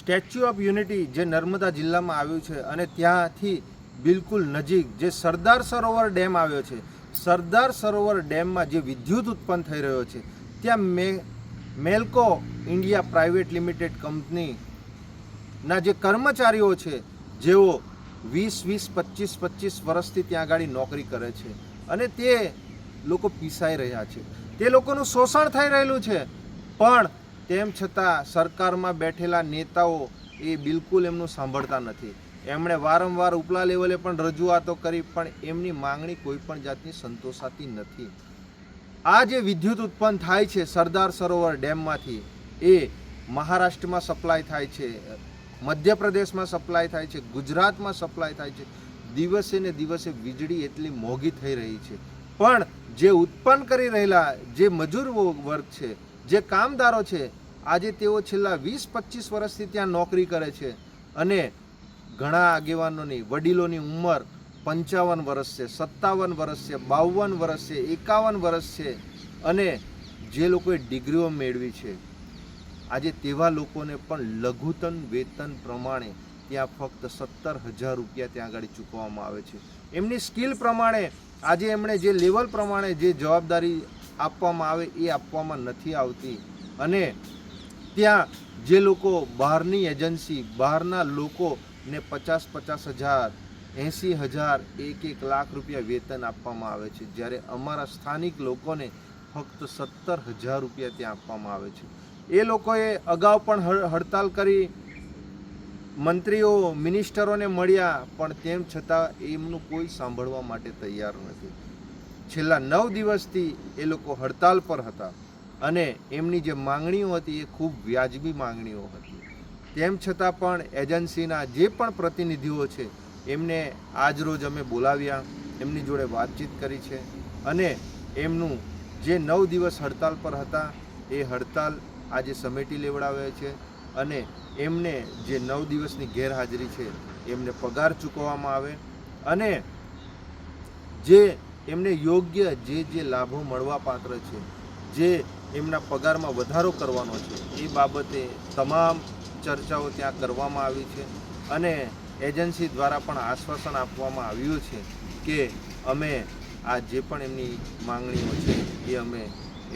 Statue of unity જે નર્મદા જિલ્લામાં આવ્યું છે અને ત્યાંથી બિલકુલ નજીક જે સરદાર સરોવર ડેમ આવ્યો છે, સરદાર સરોવર ડેમમાં જે વિદ્યુત ઉત્પન્ન થઈ રહ્યો છે, ત્યાં મેલ્કો ઇન્ડિયા પ્રાઇવેટ લિમિટેડ કંપનીના જે કર્મચારીઓ છે, જેઓ 20-25 વર્ષથી ત્યાં આગળ નોકરી કરે છે અને તે લોકો પીસાઈ રહ્યા છે, તે લોકોનું શોષણ થઈ રહેલું છે, પણ તેમ છતાં સરકારમાં બેઠેલા નેતાઓ એ બિલકુલ એમનું સાંભળતા નથી. એમણે વારંવાર ઉપલા લેવલે પણ રજૂઆતો કરી, પણ એમની માંગણી કોઈ પણ જાતની સંતોષાતી નથી. આ જે વિદ્યુત ઉત્પન્ન થાય છે સરદાર સરોવર ડેમમાંથી, એ મહારાષ્ટ્રમાં સપ્લાય થાય છે, મધ્યપ્રદેશમાં સપ્લાય થાય છે, ગુજરાતમાં સપ્લાય થાય છે. દિવસે ને દિવસે વીજળી એટલી મોંઘી થઈ રહી છે, પણ જે ઉત્પન્ન કરી રહેલા જે મજૂર વર્ગ છે, જે કામદારો છે, આજે તેઓ છેલ્લા 20-25 વર્ષથી ત્યાં નોકરી કરે છે અને ઘણા આગેવાનોની વડીલોની ઉંમર 55 વર્ષ છે, 57 વર્ષ છે, 52 વર્ષ છે, 51 વર્ષ છે અને જે લોકોએ ડિગ્રીઓ મેળવી છે, આજે તેવા લોકોને પણ લઘુત્તમ વેતન પ્રમાણે ત્યાં ફક્ત 17,000 રૂપિયા ત્યાં આગળ ચૂકવવામાં આવે છે. એમની સ્કિલ પ્રમાણે આજે એમણે જે લેવલ પ્રમાણે જે જવાબદારી આપવામાં આવે એ આપવામાં નથી આવતી અને ત્યાં જે લોકો બહારની એજન્સી, બહારના લોકોને 50,000, 80,000, 1 લાખ રૂપિયા વેતન આપવામાં આવે છે, જ્યારે અમારા સ્થાનિક લોકોને ફક્ત 17,000 રૂપિયા ત્યાં આપવામાં આવે છે. એ લોકોએ અગાઉ પણ હડતાલ કરી, મંત્રીઓ મિનિસ્ટરોને મળ્યા, પણ તેમ છતાં એમનું કોઈ સાંભળવા માટે તૈયાર નથી. છેલ્લા 9 દિવસથી એ લોકો હડતાલ પર હતા અને એમની જે માંગણીઓ હતી એ ખૂબ વ્યાજબી માંગણીઓ હતી. તેમ છતાં પણ એજન્સીના જે પણ પ્રતિનિધિઓ છે એમને આજરોજ અમે બોલાવ્યા, એમની જોડે વાતચીત કરી છે અને એમનું જે 9 દિવસ હડતાલ પર હતા એ હડતાલ આજે સમેટી લેવડાવે છે અને એમને જે 9 દિવસની ગેરહાજરી છે એમને પગાર ચૂકવવામાં આવે અને જે એમને યોગ્ય જે લાભો મળવા પાત્ર છે, જે એમના પગારમાં વધારો કરવાનો છે, એ બાબતે તમામ ચર્ચાઓ ત્યાં કરવામાં આવી છે અને એજન્સી દ્વારા પણ આશ્વાસન આપવામાં આવ્યું છે કે અમે આ જે પણ એમની માંગણીઓ છે એ અમે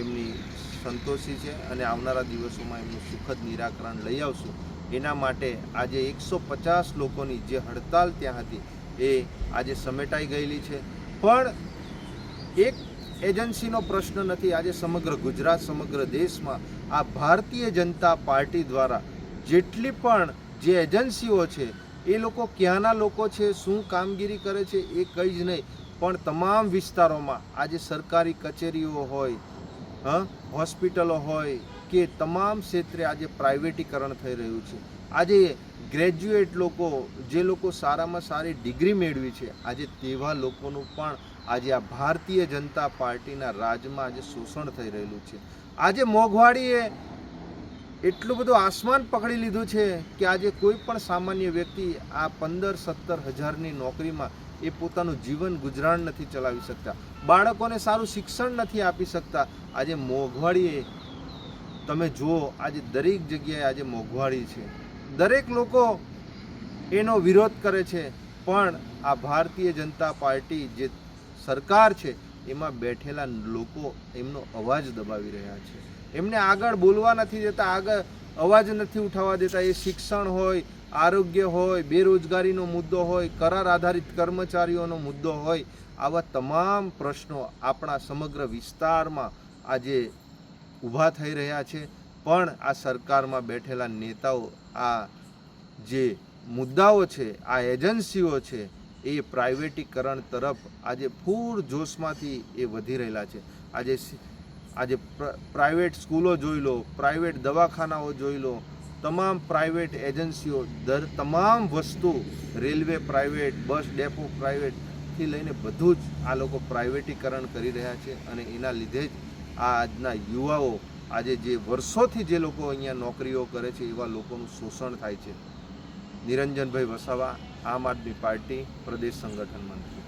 એમની સંતોષી છે અને આવનારા દિવસોમાં એમનું સુખદ નિરાકરણ લઈ આવશું. એના માટે આજે 150 લોકોની જે હડતાલ ત્યાં હતી એ આજે સમેટાઈ ગયેલી છે. પણ એક એજન્સીનો પ્રશ્ન નથી, આજે સમગ્ર ગુજરાત, સમગ્ર દેશમાં આ ભારતીય જનતા પાર્ટી દ્વારા જેટલી પણ જે એજન્સીઓ છે એ લોકો ક્યાંના લોકો છે, શું કામગીરી કરે છે એ કંઈ જ નહીં, પણ તમામ વિસ્તારોમાં આજે સરકારી કચેરીઓ હોય, હોસ્પિટલો હોય કે તમામ ક્ષેત્રે આજે પ્રાઇવેટીકરણ થઈ રહ્યું છે. આજે ગ્રેજ્યુએટ લોકો, જે લોકો સારામાં સારી ડિગ્રી મેળવી છે, આજે તેવા લોકોનું પણ આજે આ ભારતીય જનતા પાર્ટીના રાજમાં આજે શોષણ થઈ રહેલું છે. આજે મોંઘવારીએ એટલું બધું આસમાન પકડી લીધું છે કે આજે કોઈ પણ સામાન્ય વ્યક્તિ આ 15-17 હજારની નોકરીમાં એ પોતાનું જીવન ગુજરાન નથી ચલાવી શકતા, બાળકોને સારું શિક્ષણ નથી આપી શકતા. આજે મોંઘવારીએ તમે જુઓ, આજે દરેક જગ્યાએ આજે મોંઘવારી છે, દરેક લોકો એનો વિરોધ કરે છે, પણ આ ભારતીય જનતા પાર્ટી જે સરકાર છે એમાં બેઠેલા લોકો એમનો અવાજ દબાવી રહ્યા છે, એમને આગળ બોલવા નથી દેતા, આગળ અવાજ નથી ઉઠાવવા દેતા. એ શિક્ષણ હોય, આરોગ્ય હોય, બેરોજગારીનો મુદ્દો હોય, કરાર આધારિત કર્મચારીઓનો મુદ્દો હોય, આવા તમામ પ્રશ્નો આપણા સમગ્ર વિસ્તારમાં આજે ઊભા થઈ રહ્યા છે. પણ આ સરકારમાં બેઠેલા નેતાઓ આ જે મુદ્દાઓ છે, આ એજન્સીઓ છે, એ પ્રાઇવેટીકરણ તરફ આજે પૂર જોશમાંથી એ વધી રહેલા છે. આજે પ્રાઇવેટ સ્કૂલો જોઈ લો, પ્રાઇવેટ દવાખાનાઓ જોઈ લો, તમામ પ્રાઇવેટ એજન્સીઓ, તમામ વસ્તુ, રેલવે પ્રાઇવેટ, બસ ડેપો પ્રાઇવેટથી લઈને બધું જ આ લોકો પ્રાઇવેટીકરણ કરી રહ્યા છે અને એના લીધે જ આ આજના યુવાઓ, આજે જે વર્ષોથી જે લોકો અહીંયા નોકરીઓ કરે છે એવા લોકોનું શોષણ થાય છે. નિરંજનભાઈ વસાવા, આમ આદમી પાર્ટી પ્રદેશ સંગઠન મંત્રી.